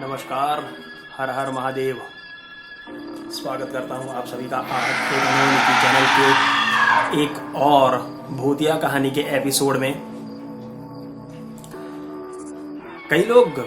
नमस्कार, हर हर महादेव। स्वागत करता हूं आप सभी का आज के मनोनीति चैनल के एक और भूतिया कहानी के एपिसोड में। कई लोग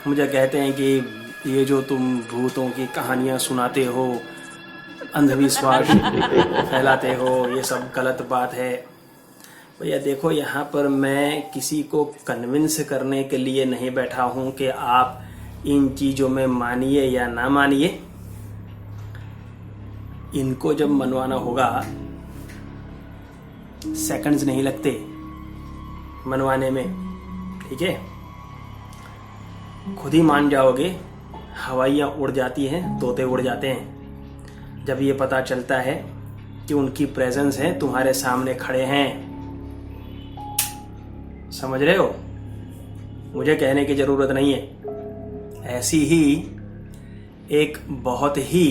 मुझे कहते हैं कि ये जो तुम भूतों की कहानियां सुनाते हो, अंधविश्वास फैलाते हो, ये सब गलत बात है। भैया देखो, यहाँ पर मैं किसी को कन्विंस करने के लिए नहीं बैठा हूँ कि आप इन चीज़ों में मानिए या ना मानिए। इनको जब मनवाना होगा, सेकंड्स नहीं लगते मनवाने में, ठीक है। खुद ही मान जाओगे। हवाइयाँ उड़ जाती हैं, तोते उड़ जाते हैं जब ये पता चलता है कि उनकी प्रेजेंस है, तुम्हारे सामने खड़े हैं। समझ रहे हो? मुझे कहने की जरूरत नहीं है। ऐसी ही एक बहुत ही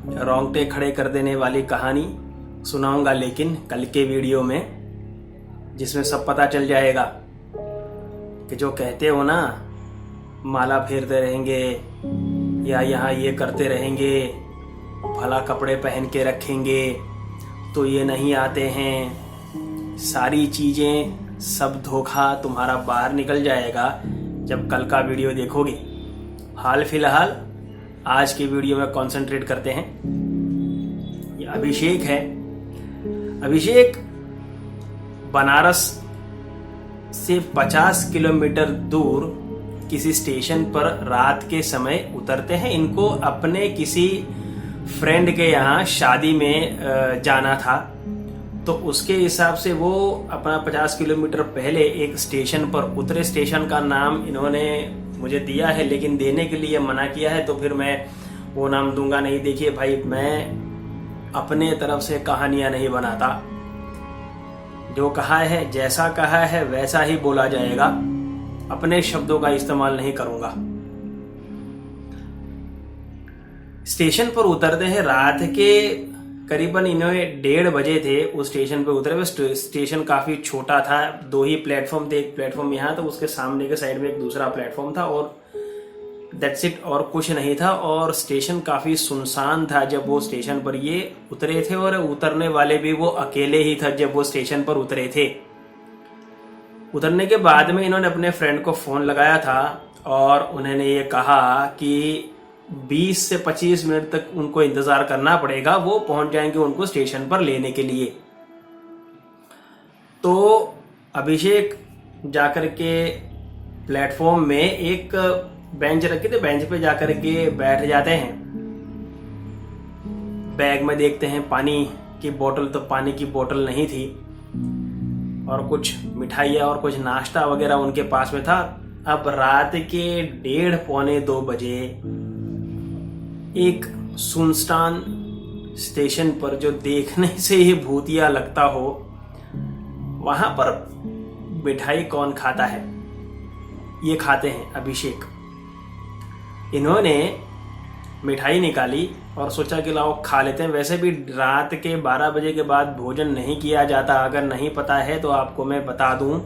रोंगटे खड़े कर देने वाली कहानी सुनाऊंगा, लेकिन कल के वीडियो में, जिसमें सब पता चल जाएगा कि जो कहते हो ना, माला फेरते रहेंगे या यहाँ ये करते रहेंगे, भला कपड़े पहन के रखेंगे तो ये नहीं आते हैं। सारी चीज़ें, सब धोखा तुम्हारा बाहर निकल जाएगा जब कल का वीडियो देखोगे। हाल फिलहाल आज की वीडियो में कंसंट्रेट करते हैं। ये अभिषेक है। अभिषेक बनारस से 50 किलोमीटर दूर किसी स्टेशन पर रात के समय उतरते हैं। इनको अपने किसी फ्रेंड के यहाँ शादी में जाना था, तो उसके हिसाब से वो अपना 50 किलोमीटर पहले एक स्टेशन पर उतरे। स्टेशन का नाम इन्होंने मुझे दिया है, लेकिन देने के लिए मना किया है, तो फिर मैं वो नाम दूंगा नहीं। देखिए भाई, मैं अपने तरफ से कहानियां नहीं बनाता। जो कहा है, जैसा कहा है वैसा ही बोला जाएगा। अपने शब्दों का इस्तेमाल नहीं करूंगा। स्टेशन पर उतरते हैं रात के करीबन, इन्होंने 1:30 बजे थे उस स्टेशन पे उतरे हुए। स्टेशन काफी छोटा था, 2 ही प्लेटफॉर्म थे। एक प्लेटफॉर्म यहाँ था, उसके सामने के साइड में एक दूसरा प्लेटफॉर्म था, और दैट्स इट, और कुछ नहीं था। और स्टेशन काफी सुनसान था जब वो स्टेशन पर ये उतरे थे, और उतरने वाले भी वो अकेले ही था जब वो स्टेशन पर उतरे थे। उतरने के बाद में इन्होंने अपने फ्रेंड को फोन लगाया था और उन्होंने ये कहा कि 20 से 25 मिनट तक उनको इंतजार करना पड़ेगा, वो पहुंच जाएंगे उनको स्टेशन पर लेने के लिए। तो अभिषेक जाकर के प्लेटफॉर्म में एक बेंच रखी थी, बेंच पे जाकर के बैठ जाते हैं। बैग में देखते हैं पानी की बोतल, तो पानी की बोतल नहीं थी, और कुछ मिठाइयाँ और कुछ नाश्ता वगैरह उनके पास में था। अब रात के 1:30 पौने 2 बजे एक सुनसान स्टेशन पर, जो देखने से ही भूतिया लगता हो, वहां पर मिठाई कौन खाता है? ये खाते हैं अभिषेक। इन्होंने मिठाई निकाली और सोचा कि लाओ खा लेते हैं। वैसे भी रात के 12 बजे के बाद भोजन नहीं किया जाता। अगर नहीं पता है तो आपको मैं बता दूं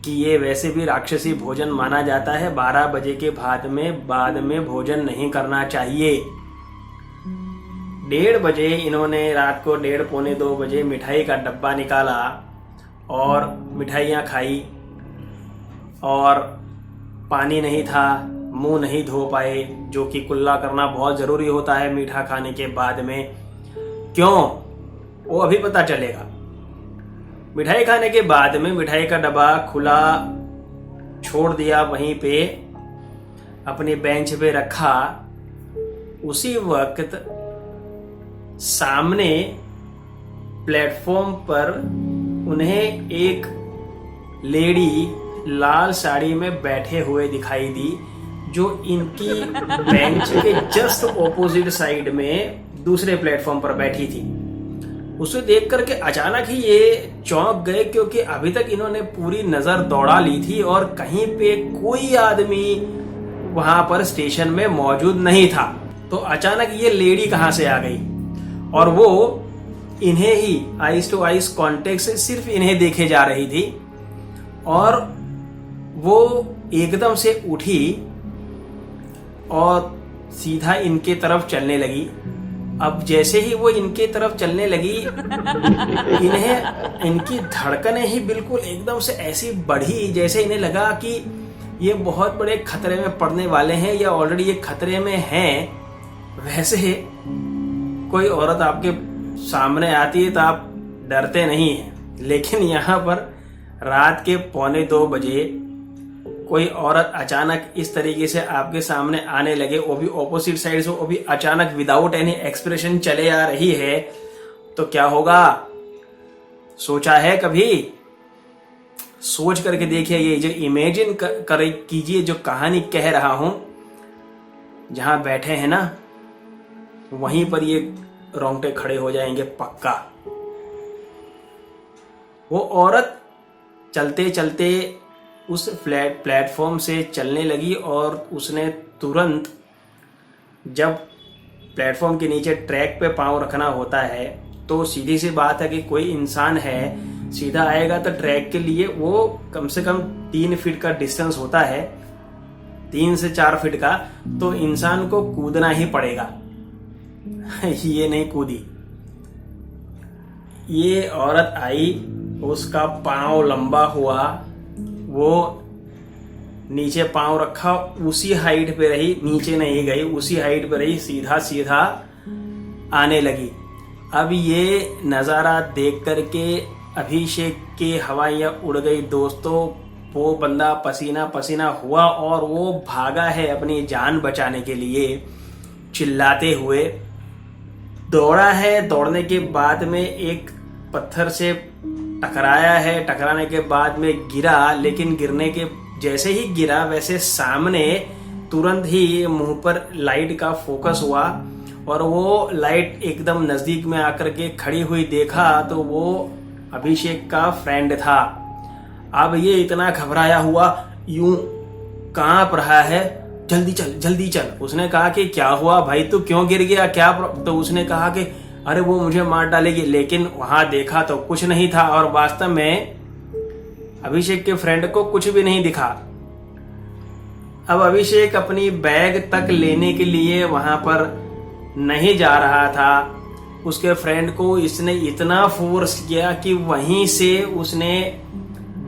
कि ये वैसे भी राक्षसी भोजन माना जाता है। 12 बजे के बाद में भोजन नहीं करना चाहिए। 1:30 बजे इन्होंने, रात को 1:30 पौने 2 बजे मिठाई का डब्बा निकाला और मिठाइयाँ खाई, और पानी नहीं था, मुंह नहीं धो पाए, जो कि कुल्ला करना बहुत जरूरी होता है मीठा खाने के बाद में। क्यों, वो अभी पता चलेगा। मिठाई खाने के बाद में मिठाई का डब्बा खुला छोड़ दिया, वहीं पे अपनी बेंच पे रखा। उसी वक्त सामने प्लेटफॉर्म पर उन्हें एक लेडी लाल साड़ी में बैठे हुए दिखाई दी, जो इनकी बेंच के जस्ट ऑपोजिट साइड में दूसरे प्लेटफॉर्म पर बैठी थी। उसे देख करके अचानक ही ये चौंक गए, क्योंकि अभी तक इन्होंने पूरी नजर दौड़ा ली थी और कहीं पे कोई आदमी वहां पर स्टेशन में मौजूद नहीं था। तो अचानक ये लेडी कहां से आ गई, और वो इन्हें ही आइज टू आइज कांटेक्ट से सिर्फ इन्हें देखे जा रही थी, और वो एकदम से उठी और सीधा इनके तरफ चलने लगी। अब जैसे ही वो इनके तरफ चलने लगी, इनकी धड़कनें ही बिल्कुल एकदम से ऐसी बढ़ी जैसे इन्हें लगा कि ये बहुत बड़े खतरे में पड़ने वाले हैं या ऑलरेडी ये खतरे में हैं। वैसे कोई औरत आपके सामने आती है तो आप डरते नहीं हैं, लेकिन यहाँ पर रात के 1:45 बजे कोई औरत अचानक इस तरीके से आपके सामने आने लगे, वो भी ऑपोजिट साइड से, वो भी अचानक विदाउट एनी एक्सप्रेशन चले आ रही है, तो क्या होगा? सोचा है कभी? सोच करके देखिए, ये जो इमेजिन कर कीजिए जो कहानी कह रहा हूं, जहां बैठे हैं ना वहीं पर ये रोंगटे खड़े हो जाएंगे पक्का। वो औरत चलते चलते उस प्लेटफॉर्म से चलने लगी और उसने तुरंत, जब प्लेटफॉर्म के नीचे ट्रैक पे पांव रखना होता है तो सीधी सी बात है कि कोई इंसान है सीधा आएगा तो ट्रैक के लिए वो कम से कम 3 फीट का डिस्टेंस होता है, 3 से 4 फीट का, तो इंसान को कूदना ही पड़ेगा। ये नहीं कूदी, ये औरत आई, उसका पांव लंबा हुआ, वो नीचे पांव रखा, उसी हाइट पे रही, नीचे नहीं गई, उसी हाइट पे रही, सीधा सीधा आने लगी। अब ये नज़ारा देख करके अभिषेक की हवाइयाँ उड़ गई दोस्तों। वो बंदा पसीना पसीना हुआ और वो भागा है अपनी जान बचाने के लिए, चिल्लाते हुए दौड़ा है। दौड़ने के बाद में एक पत्थर से टकराया है, टकराने के बाद में गिरा, लेकिन गिरने के जैसे ही गिरा वैसे सामने तुरंत ही मुंह पर लाइट का फोकस हुआ और वो लाइट एकदम नजदीक में आकर के खड़ी हुई देखा तो वो अभिषेक का फ्रेंड था। अब ये इतना घबराया हुआ, यूं कांप रहा है, जल्दी चल जल्दी चल। उसने कहा कि क्या हुआ भाई, तू क्यों गिर गया, क्या? तो उसने कहा कि अरे वो मुझे मार डालेगी, लेकिन वहां देखा तो कुछ नहीं था और वास्तव में अभिषेक के फ्रेंड को कुछ भी नहीं दिखा। अब अभिषेक अपनी बैग तक लेने के लिए वहां पर नहीं जा रहा था। उसके फ्रेंड को इसने इतना फोर्स किया कि वहीं से उसने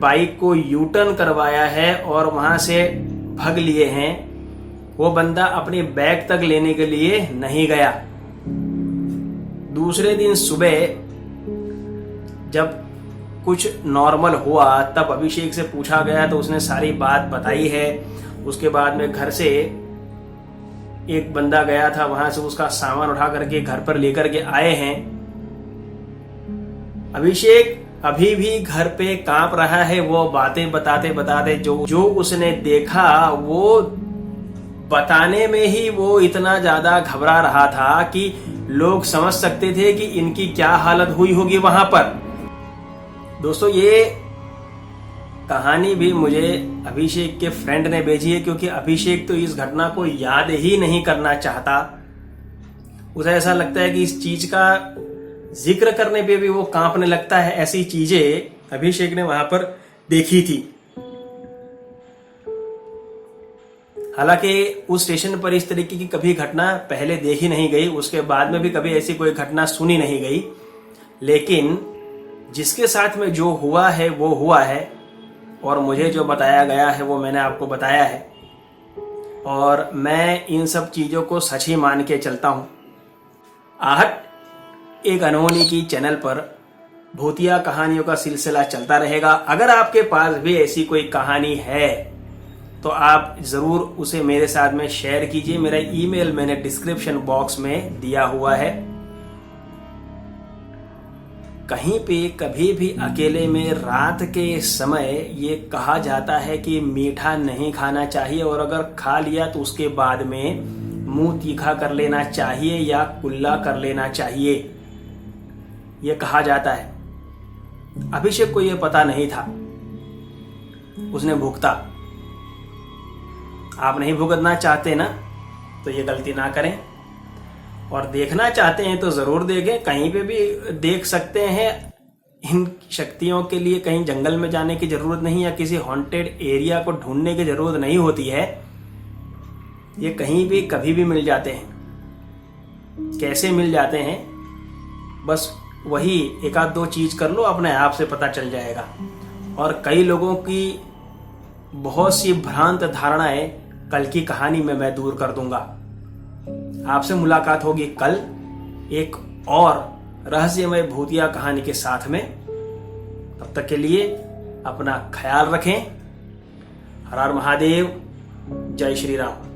बाइक को यू टर्न करवाया है और वहां से भाग लिए हैं। वो बंदा अपनी बैग तक लेने के लिए नहीं गया। दूसरे दिन सुबह जब कुछ नॉर्मल हुआ तब अभिषेक से पूछा गया तो उसने सारी बात बताई है। उसके बाद में घर से एक बंदा गया था, वहां से उसका सामान उठा करके घर पर लेकर के आए हैं। अभिषेक अभी भी घर पे कांप रहा है। वो बातें बताते बताते जो उसने देखा वो बताने में ही वो इतना ज्यादा घबरा रहा था कि लोग समझ सकते थे कि इनकी क्या हालत हुई होगी वहां पर। दोस्तों ये कहानी भी मुझे अभिषेक के फ्रेंड ने भेजी है, क्योंकि अभिषेक तो इस घटना को याद ही नहीं करना चाहता। उसे ऐसा लगता है कि इस चीज का जिक्र करने पे भी वो कांपने लगता है। ऐसी चीजें अभिषेक ने वहां पर देखी थी। हालांकि उस स्टेशन पर इस तरीके की कभी घटना पहले देखी नहीं गई, उसके बाद में भी कभी ऐसी कोई घटना सुनी नहीं गई, लेकिन जिसके साथ में जो हुआ है वो हुआ है और मुझे जो बताया गया है वो मैंने आपको बताया है और मैं इन सब चीजों को सच ही मान के चलता हूं। आहट एक अनहोनी की चैनल पर भूतिया कहानियों का सिलसिला चलता रहेगा। अगर आपके पास भी ऐसी कोई कहानी है तो आप जरूर उसे मेरे साथ में शेयर कीजिए। मेरा ईमेल मैंने डिस्क्रिप्शन बॉक्स में दिया हुआ है। कहीं पे कभी भी अकेले में रात के समय ये कहा जाता है कि मीठा नहीं खाना चाहिए और अगर खा लिया तो उसके बाद में मुंह तीखा कर लेना चाहिए या कुल्ला कर लेना चाहिए, ये कहा जाता है। अभिषेक को ये पता नहीं था, उसने भुगता। आप नहीं भुगतना चाहते ना तो ये गलती ना करें, और देखना चाहते हैं तो जरूर देखें। कहीं पे भी देख सकते हैं। इन शक्तियों के लिए कहीं जंगल में जाने की जरूरत नहीं या किसी हॉन्टेड एरिया को ढूंढने की जरूरत नहीं होती है। ये कहीं भी कभी भी मिल जाते हैं। कैसे मिल जाते हैं, बस वही एक आध दो चीज कर लो, अपने आप से पता चल जाएगा। और कई लोगों की बहुत सी भ्रांत धारणाएं कल की कहानी में मैं दूर कर दूंगा। आपसे मुलाकात होगी कल एक और रहस्यमय भूतिया कहानी के साथ में। तब तक के लिए अपना ख्याल रखें। हर हर महादेव, जय श्री राम।